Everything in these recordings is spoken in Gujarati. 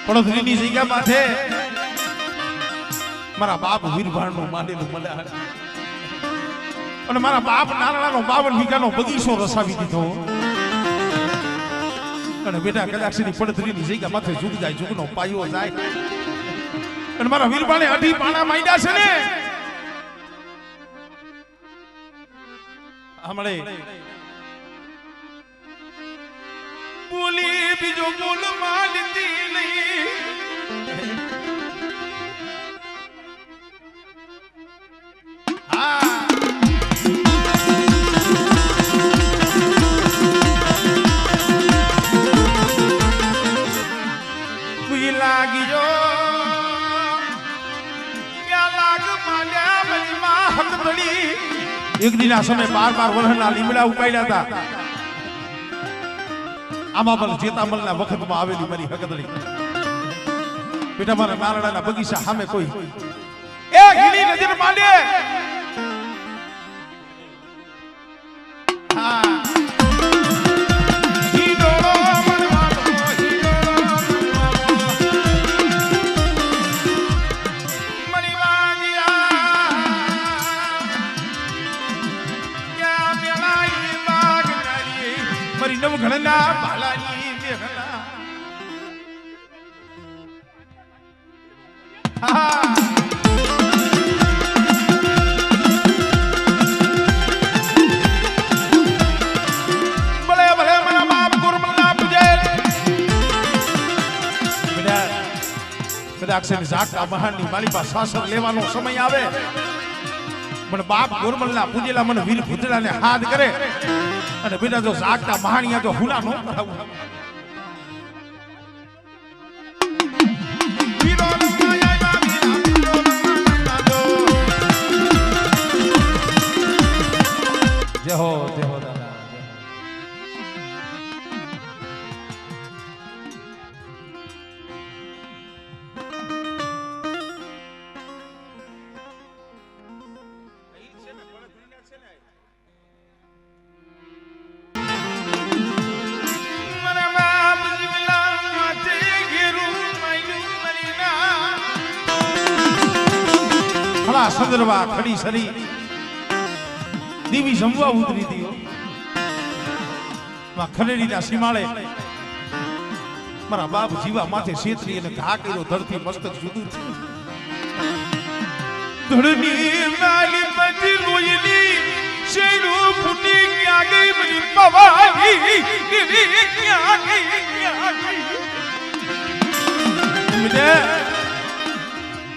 પડોદરીની જગ્યા માથે મારા બાપ વીરભાણનું માંડેલું મને અને મારા બાપ નારાયણનો 52 વીઘાનો બગીચો રસાવી દીધો અને બેટા કદાક્ષની પડોદરીની જગ્યા માથે ઝૂક જાય ઝૂકનો પાયો જાય અને મારા વીરભાણે અઢી પાણા માંડ્યા છે ને હમણે બોલી બીજો બોલ માંડતી નહીં હા કોઈ લાગ્યો ક્યાં લાગ માંડ્યા મારી માં હકદડી એક દિન આ સમય 12 વર્ષના લીમડા ઉપાડ્યા હતા આમાં જેતામલના વખતમાં આવેલી મારી હકદડી બેટા મારા નારણાના બગીચા સામે કોઈ એ ગીલી નજર માંડે હા ઘણના બાલાની મેઘના ભલે ભલે મારા બાપ ગુરમલના પૂજે કદાચ જાગતા મહાનની મારી પાસે શાસન લેવાનો સમય આવે પણ બાપ ગુરમલના પૂજેલા મને વીર ભૂતળાને હાથ કરે અને બેટા જો જાગતા મહાણિયા જો હુના નો કરાવું જય હો દાદા સંદર્ભા ખડી સરી દીવી જમવા ઉતરી દીઓ માં ખરેડીના સીમાળે મારા બાપ જીવા માથે છેતરી અને ઘા કર્યો ધરતી મસ્તક જુદું છે ધરણી માલી બધી લોયલી શેરો ફૂટી ક્યાં ગઈ મારી પવાની ક્યાં ગઈ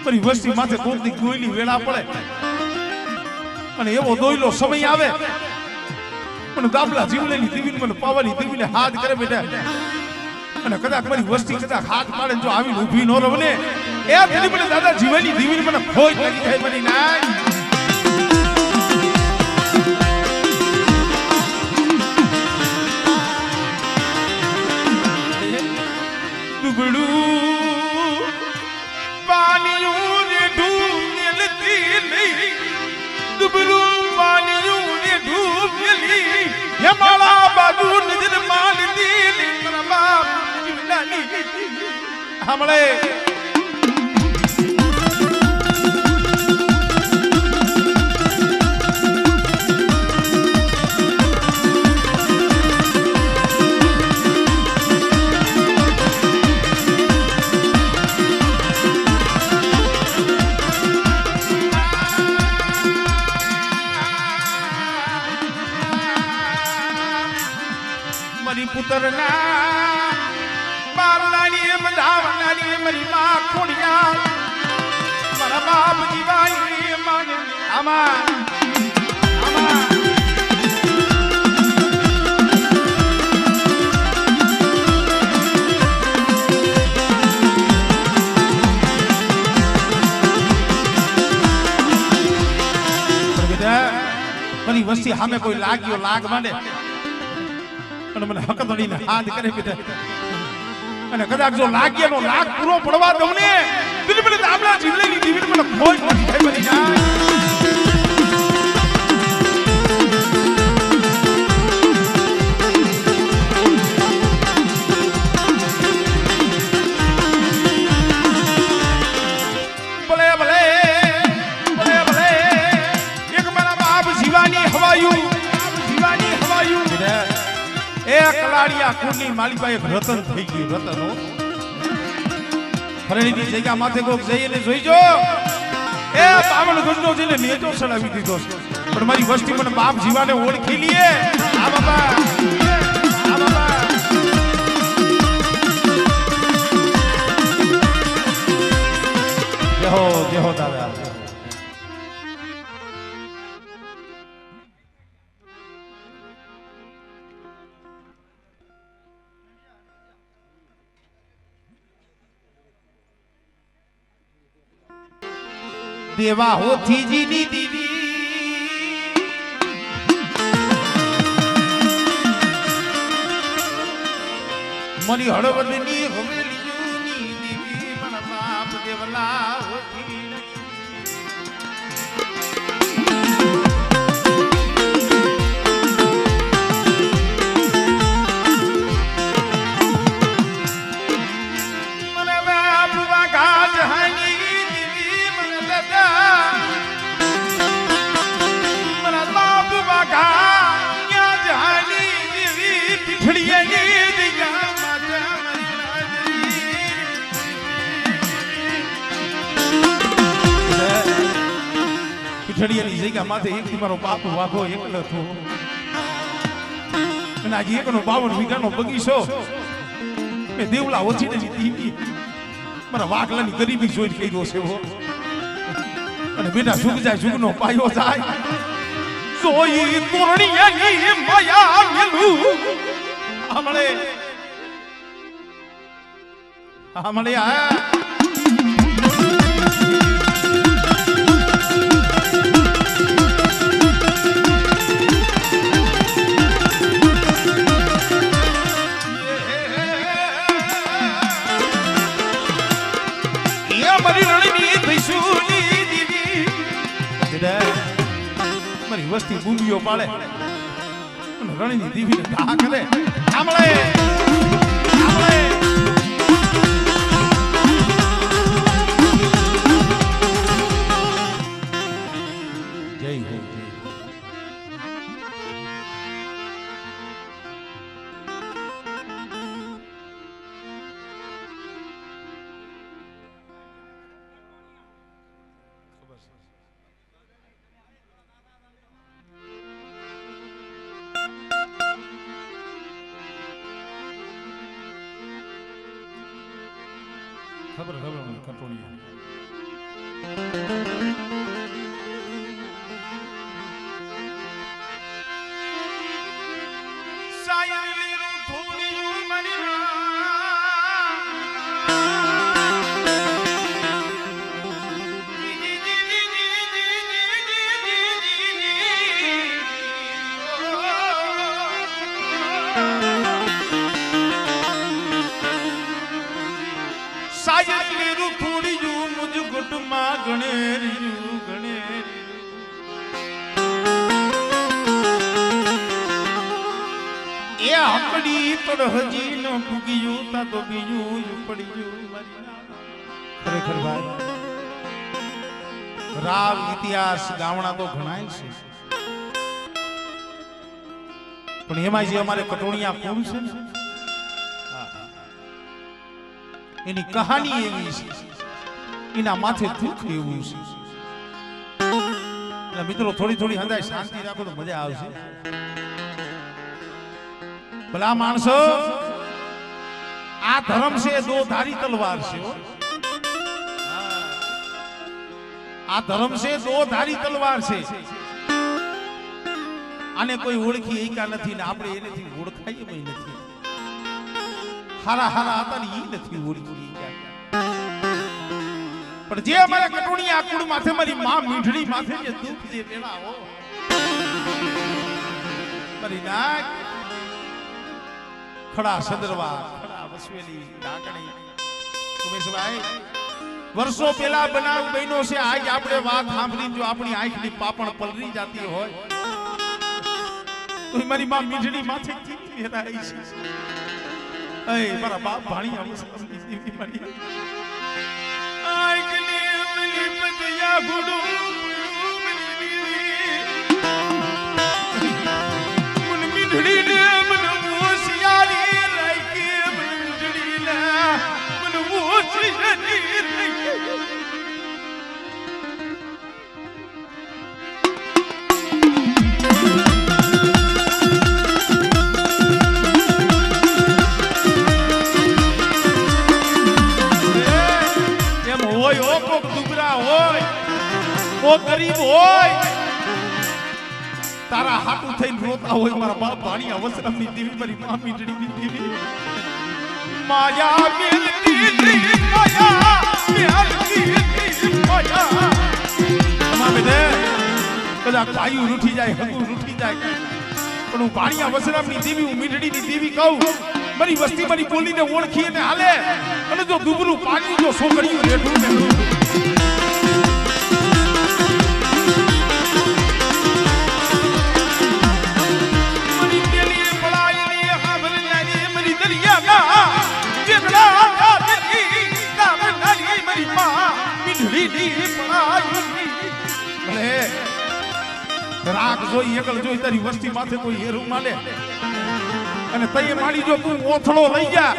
મારી વસ્તી માથે કોકની દોયલી વેળા પડે અને એવો દોયલો સમય આવે મને દાબલા જીવલેની દીવીને મને પાવાની દીવીને હાથ કરે બેટા અને કદાચ મારી વસ્તી કદાચ હાથ પાડે જો આવીને ઊભી ન રહે એ દીદી મને દાદા જીવની દીવીને મને ખોઈ લાગી જાય મારી નાય દુબળું મારા બાજુ નજર માલતી મારા બાપ જીવડાની હમણે પુત્રના બારલાની મધાવનાની મારી માં ખોડિયા મારા બાપ જીવાની માને આમાં મારી વસ્તી સામે કોઈ લાગ્યો લાગ માંડે અને મને હકદડીને હાથ કરે બેટા અને કદાચ જો લાગ્યાનો લાગ પૂરો પડવા દઉં ને દિલ મને દાબલા જીવલેની દીવીને મને ખોઈ નથી થઈ બની જાય રાડિયા કુંડની માલિકા એક રતન થઈ ગયું રતન હો ફરેણીની જગ્યા માથે કોક જઈને જોઈજો એ બાવન ગજનો જઈને નેજો ચડાવી દીધો પણ મારી વસ્તી મને બાપ જીવાને ઓળખી લીએ આ બાબા જય હો દાદા દેવા હોથી જીની દીદી મરી હળવદની હવેલીઓની દીવી મન બાપ દેવલા હોથી મને બાપ વાગા જહાની પીઠડીયાની જગ્યા માથે એક મારો બાપ વાઘો એકલો હતો અને આજે એકનો 52 વીઘાનો બગીચો મેં દેવલા ઓછીને દીધી મારા વાઘલાની ગરીબી જોઈને કર્યો છે અને બેટા સુખ જાય સુખનો પાયો જાય જોઈ તોરણીયાની માયા મેલું આમળે આ મારી વસ્તી બૂંબીઓ પાડે રણીની દીવીને ઘા કરે આમળે જય હો ખબર મને કટોણી હકડી તો હજી ન ભૂગ્યું તા તો બીજું પડ્યું ખરેખર ભાઈ રાવ ઇતિહાસ ગાવણા તો ઘણાય છે પણ એમાં જે અમારે કટોણિયા કુળ છે ને એની કહાની એવી છે એના માથે દુઃખ એવું છે એટલે મિત્રો થોડી હંધાય શાંતિ રાખો તો મજા આવશે ભલા માણસો આ ધર્મ છે દો ધારી તલવાર છે આ ધર્મ છે દો ધારી તલવાર છે આને કોઈ ઓળખી એકા નથી ને આપણે એનેથી ઓળખાય પણ નથી હારા હતા ને ઈ નથી ઓળખી પણ જે અમારા કટોણી આકુડ માથે મારી માં મીઠડી માથે જે દુઃખ જે વેળાઓ મારી નાક ખડા સદરવા ખડા વસવેલી ડાકણી સુમેશભાઈ વર્ષો પહેલા બનાવ બન્યો છે આજ આપણે વાત સાંભળીને જો આપણી આંખની પાપણ પલરી જતી હોય તો મારી માં મીઠડી માથે ચીતી રહી છે એ મારા બાપ ભાણી આવી મારી આંખની અમલી પતિયા ગુડો મન મીઠડી ને મન મોસિયારી આકું થઈને રોતા હોય મારા બાપ ભાણી અવસરમની દેવી મારી મા મીંડળીની દેવી માયા મેલતી માયા મેલતી માયા અમા બેદે કદાચ ભાઈઓ રૂઠી જાય હગું રૂઠી જાય પણ હું ભાણી અવસરમની દેવી હું મીંડળીની દેવી કહું મારી વસ્તી મારી બોલીને ઓળખી અને હાલે અને જો દુબળું પાણી જો છોકરીઓ રેઠું ને રાગ જોઈ એકલ જોઈ તારી વસ્તી માથે કોઈ હેરું માલે અને તઈ માડી જો તું ઓથળો લઈ જા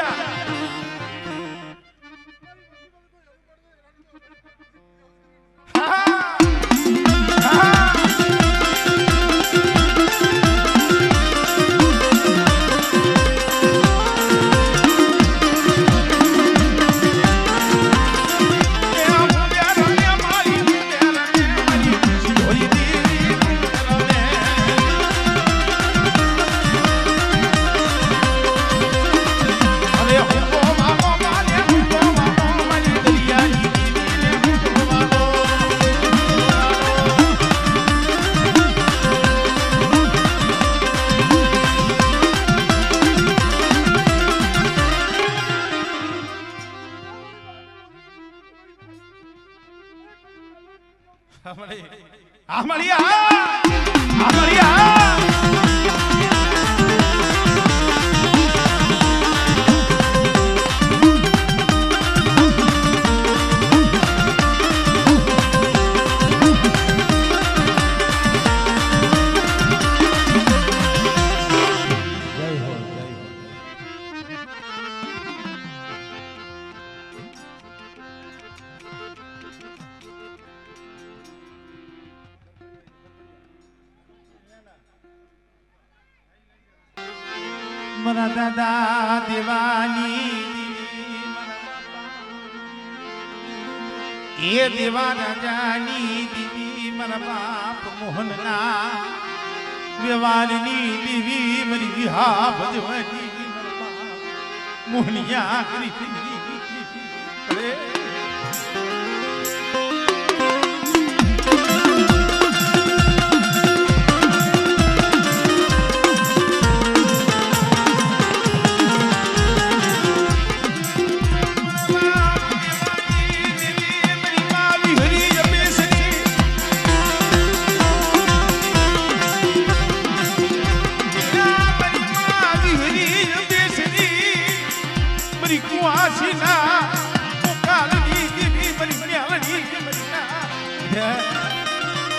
મારા દાદા દેવાની એ દેવા રાજાની દીદી મારા બાપ મોહનના વ્યવહારની દેવી મારી વિહા ભજવાની મારા બાપ મોહનિયા કરી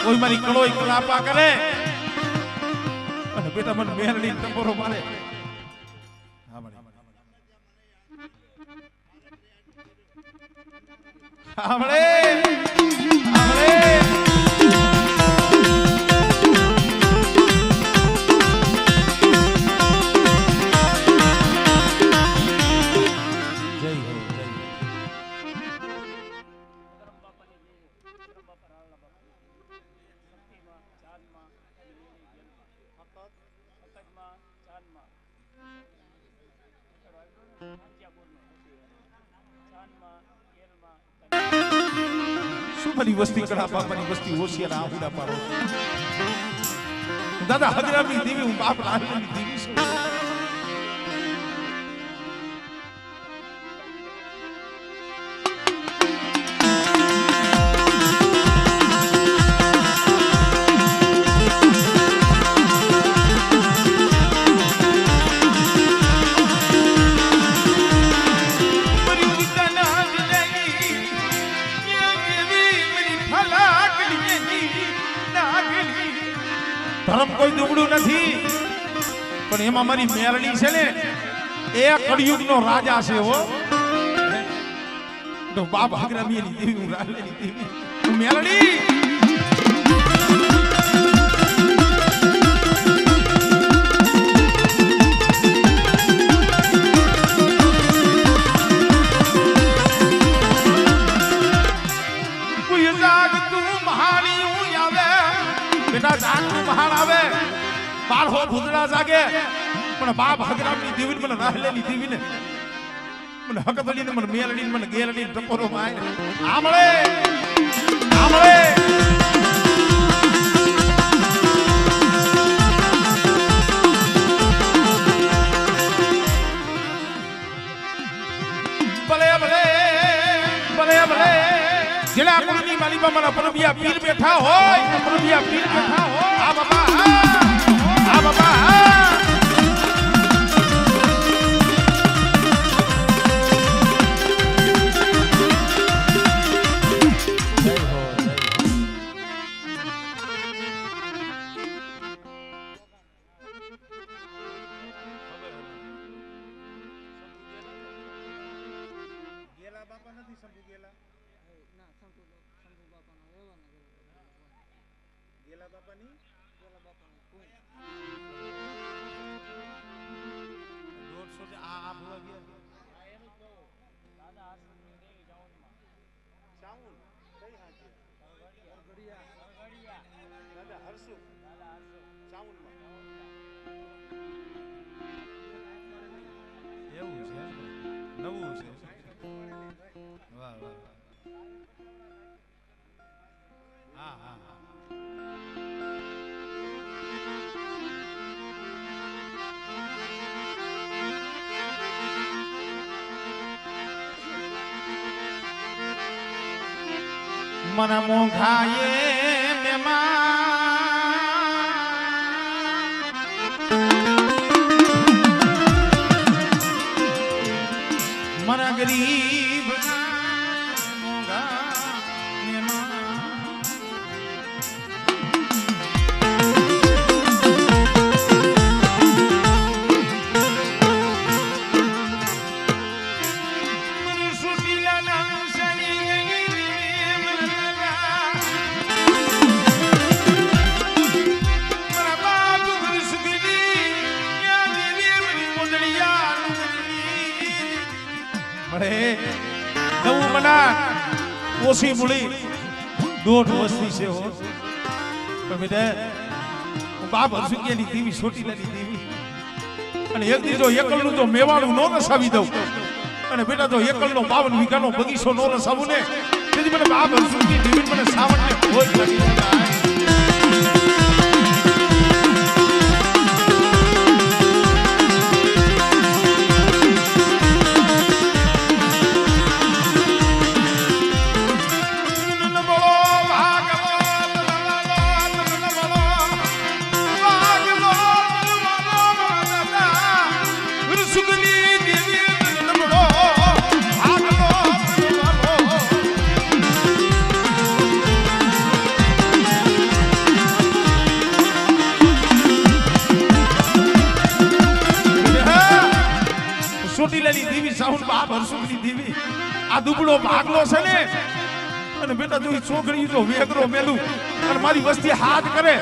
કોઈ મારી કળોય કલાપા કરે અને બેટા મને મેરડી ટપોરો મારે સાંભળે મારી વસ્તી કડા બાપાની વસ્તી હોશિયાર આહુડા પાડો દાદા હજરામની દેવી હું બાપ લાલની દેવી છું ધર્મ કોઈ દુબળું નથી પણ એમાં મારી મેરડી છે ને એ કળિયુગનો રાજા છે હો તો બાપ હગરામીની દેવી હું રાલેની દેવી મેરડી બાળો ભૂતડા જાગે પણ બાપ હગરામની દીવીને મને રાહલેલી દીવીને મને હકતડીને મને મેલડીને મને ગેલડીને ટપોરો માય આમળે આમળે ભલે ભલે ભલે ભલે જેલા કુળની માલિકા મારા પરબિયા પીર બેઠા હોય પરબિયા પીર બેઠા હોય આ બાબા આ બાબા मन मोघाए मन गरीब मोघा નવું મના ઓછી મૂળી દોઢ વસ્તી છે હો પણ બેટા હું બાપ હરસુકિયાની દેવી છોટીલાની દેવી અને એક દીજો એકલનું તો મેવાડું નો રસાવી દઉં અને બેટા તો એકલનો 52 વીઘાનો બગીચો નો રસાવું ને તેથી મને બાપ હરસુકિયાની દેવી મને સાવણને ભોજ લાગી જાય આ દુબળો ભાગલો છે ને અને બેટા જો છોકરી જો વેગરો મેલું અને મારી વસ્તી હાથ કરે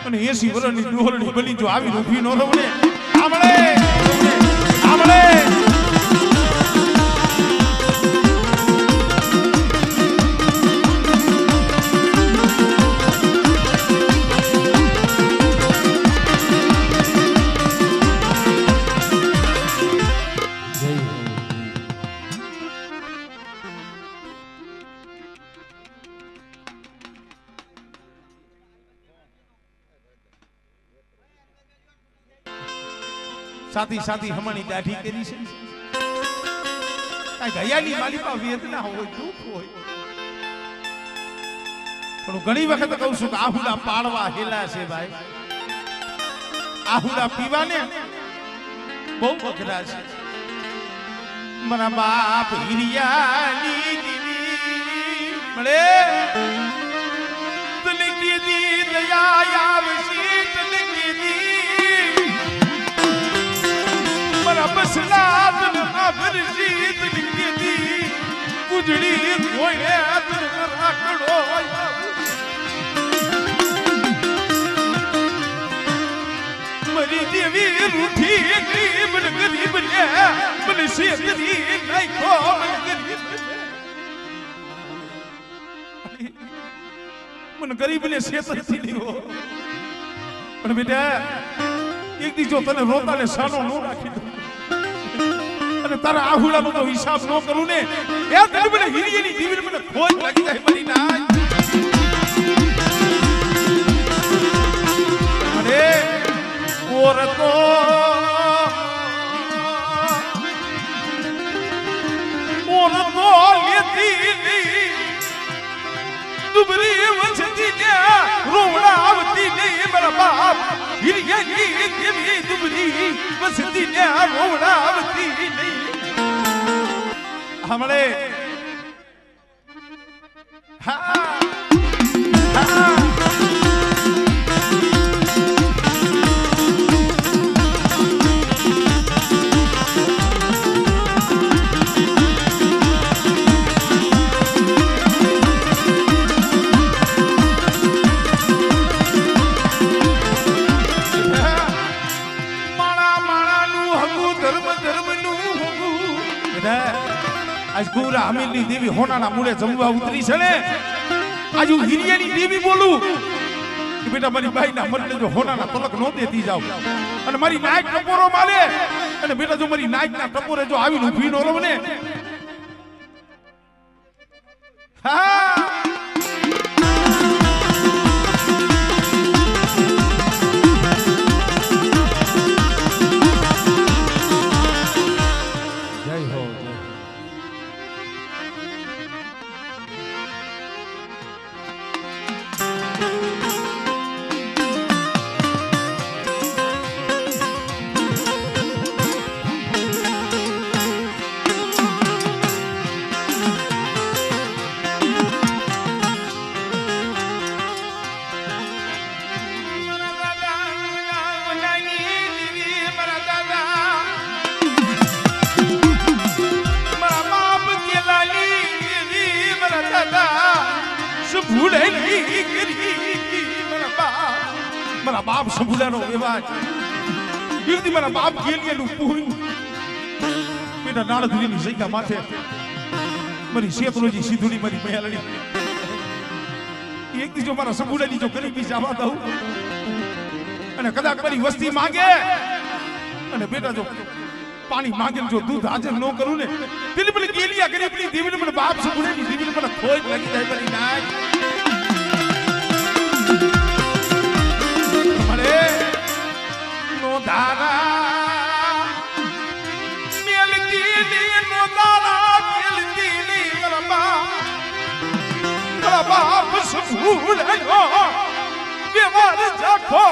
અને 80 વર્ષની ડોહરણી બની જો આવી ઊભી નો રવડે આમળે આમળે સાથી સાથી હમણી દાઢી કરી છે કાઈ ગયાની માલિકા વેદના હોય દુઃખ હોય પણ ઘણી વખત કહું છું કે આહુડા પાડવા હેલા છે ભાઈ આહુડા પીવાને બહુ વખરા છે મારા બાપ હિરિયાની દીવી મળે તલકી દી દયા આવશી તલકી દી બસલાત અભરજી તલકી દી ગુજડી કોઈને તર રાખડો મરી દેવી રૂઠી ગરીબ ગરીબ ને મને શેતરી નાખો મને ગરીબ ને શેતરી લીધો પણ બેટા એક દી જો તને રોતાને સાનો ન રાખી દઉં અને તારા આહુડાનો તો હિસાબ ન કરું ને એ તને મને હિરિયની દીવીને મને ખોજ લાગી જાય મારી નાય અરે ઓરતો ઓરતો લેતી દુબરી વચતી ને રોવડા આવતી નહીં મારા બાપ હિરિયની દેવી દુબરી વચતી ને રોવડા આવતી નહીં હમણે હા હા આજ ગુરા હમીરની દેવી હોનાના મૂળે જમવા ઉતરી છે ને આજ હું હિરિયાની દેવી બોલું કે બેટા મારી બાઈના મરને જો હોનાના તલક નો દેતી જાવ અને મારી નાઈક ટપોરો મારે અને બેટા જો મારી નાઈકના ટપોરે જો આવીને ઊભી નો રહું ને હા મારા બાપ સંભુલાનો વિવાદ એક દી મારા બાપ ગેલિયાનું પૂન બેટા નાળધરીની જગ્યા માથે મારી શેતરોજી સીધુડી મારી મયાલડી એક દી જો મારા સંભુલાની જો ગરીબી જવા દઉં અને કદાચ મારી વસ્તી માંગે અને બેટા જો પાણી માંગે જો દૂધ હાજર ન કરું ને તેની પેલી ગેલિયા ગરીબની દેવીને મને બાપ સંભુલાની દેવીને મને ખોજ લાગી જાય મારી નાય દારા મેલતી નો દારા મેલતી મારા બાપ સંભુલાયો વ્યવહાર જાખો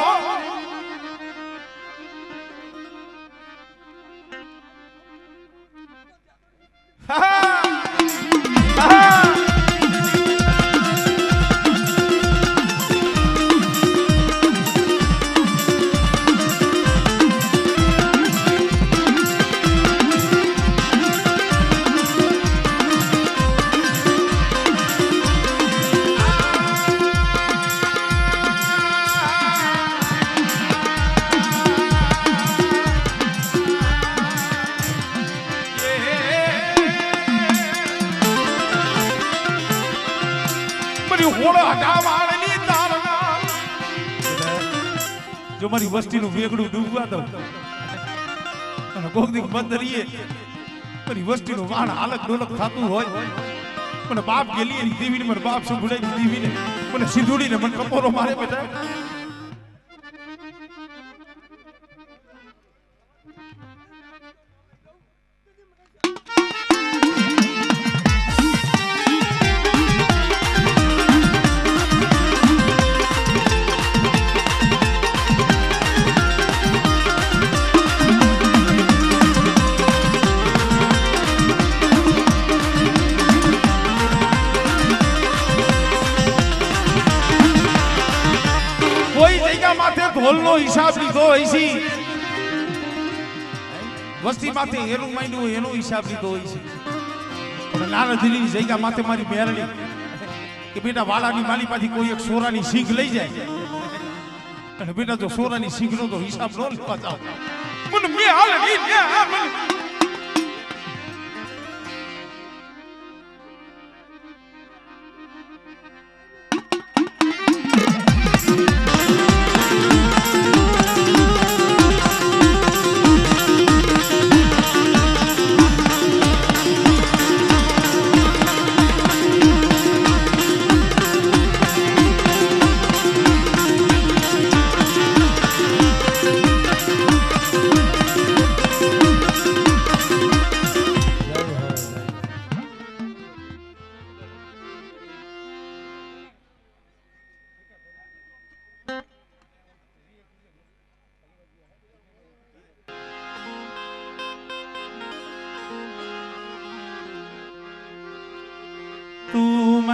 જો મારી વસ્તીનું વેગડું ડૂબવા દઉં અને કોકની બંદરીએ મારી વસ્તીનું વાણ હાલક ડોલક થતું હોય મને બાપ ગેલી એની દેવીને મને બાપ સંભળાઈ દેવીને મને સિંધુડીને મને કપોરો મારે બેટા ઢોલનો હિસાબ લીધો હોય છે વસ્તી માથે એનું માંડ્યું હોય એનો હિસાબ લીધો હોય છે પણ નારદની જગ્યા માથે મારી મેરણી કે બેટા વાળાની માલી પાછી કોઈ એક સોરાની શીખ લઈ જાય અને બેટા જો સોરાની શીખનો તો હિસાબ ન લેવા જાવ મને મે હાલ ની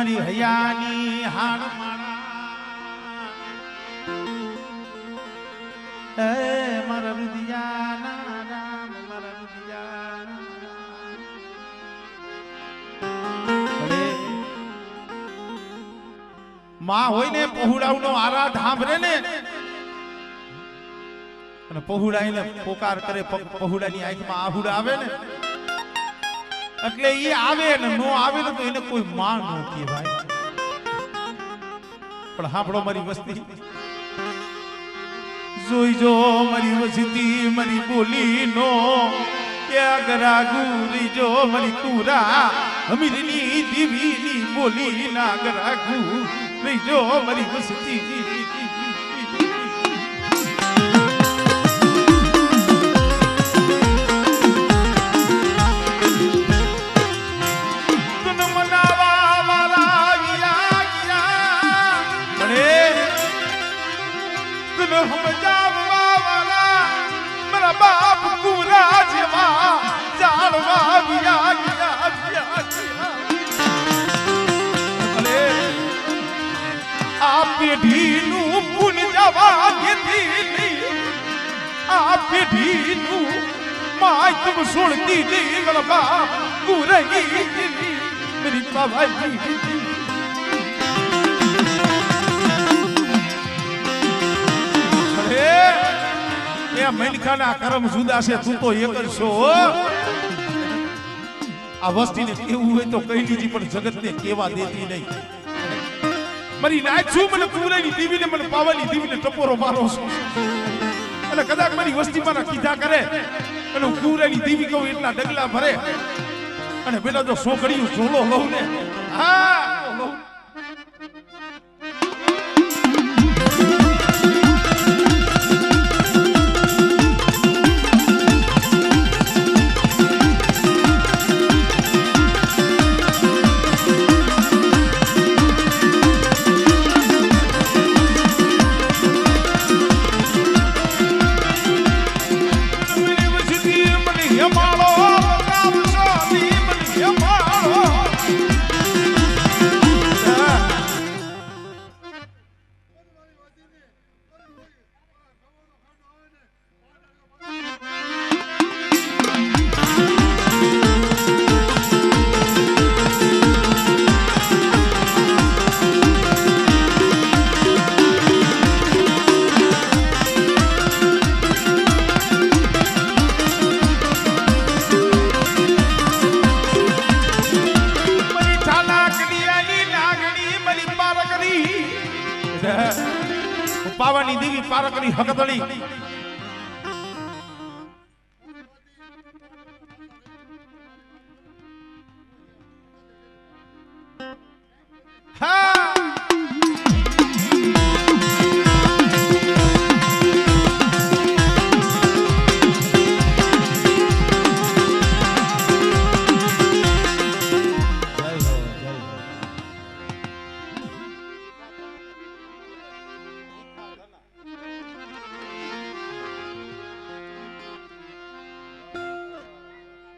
મારી હૈયાની હાણ માણા હે મારા રુદિયાના રામ મારા રુદિયાના માં હોય ને પહોળાવનો આરાધ સાંભળે ને અને પહોળાઈને પોકાર કરે પહોળાની આંખમાં આહુડા આવે ને એટલે એ આવે ને નો આવે ને તો એને કોઈ માં ન કહેવાય પણ સાંભળો મારી વસ્તી જોઈ જો મારી વસ્તી મારી બોલી નો ક્યાં ગરાગુરી જો મારી તુરા અમીરની દીવીની બોલી ના ગરાગુ રહી જો મારી વસ્તી बाप पूरा जवा जालवा बिया गया अरे आप पेढ़ीનું પુન જવા દીધી આ પેઢીનું માય તુમ સુણતી નહીં મારા બાપ પૂરી મેરી બાબાજી એ મનખાના કર્મ જુદા છે તું તો એક જ છો આ વસ્તીને કેવું હોય તો કહી દીધી પણ જગતને કેવા દેતી નહીં મારી નાચ છું મને કુરાની દીવીને મને પાવાની દીવીને ટપોરો મારો છો એટલે કદાચ મારી વસ્તી મારા કીધા કરે અને હું કુરાની દીવી કહું એટલા ડગલા ભરે અને પેલા તો સોકડીયું ઝોલો લઉં ને હા લઉં પાવાની દેવી પારકની હકતળી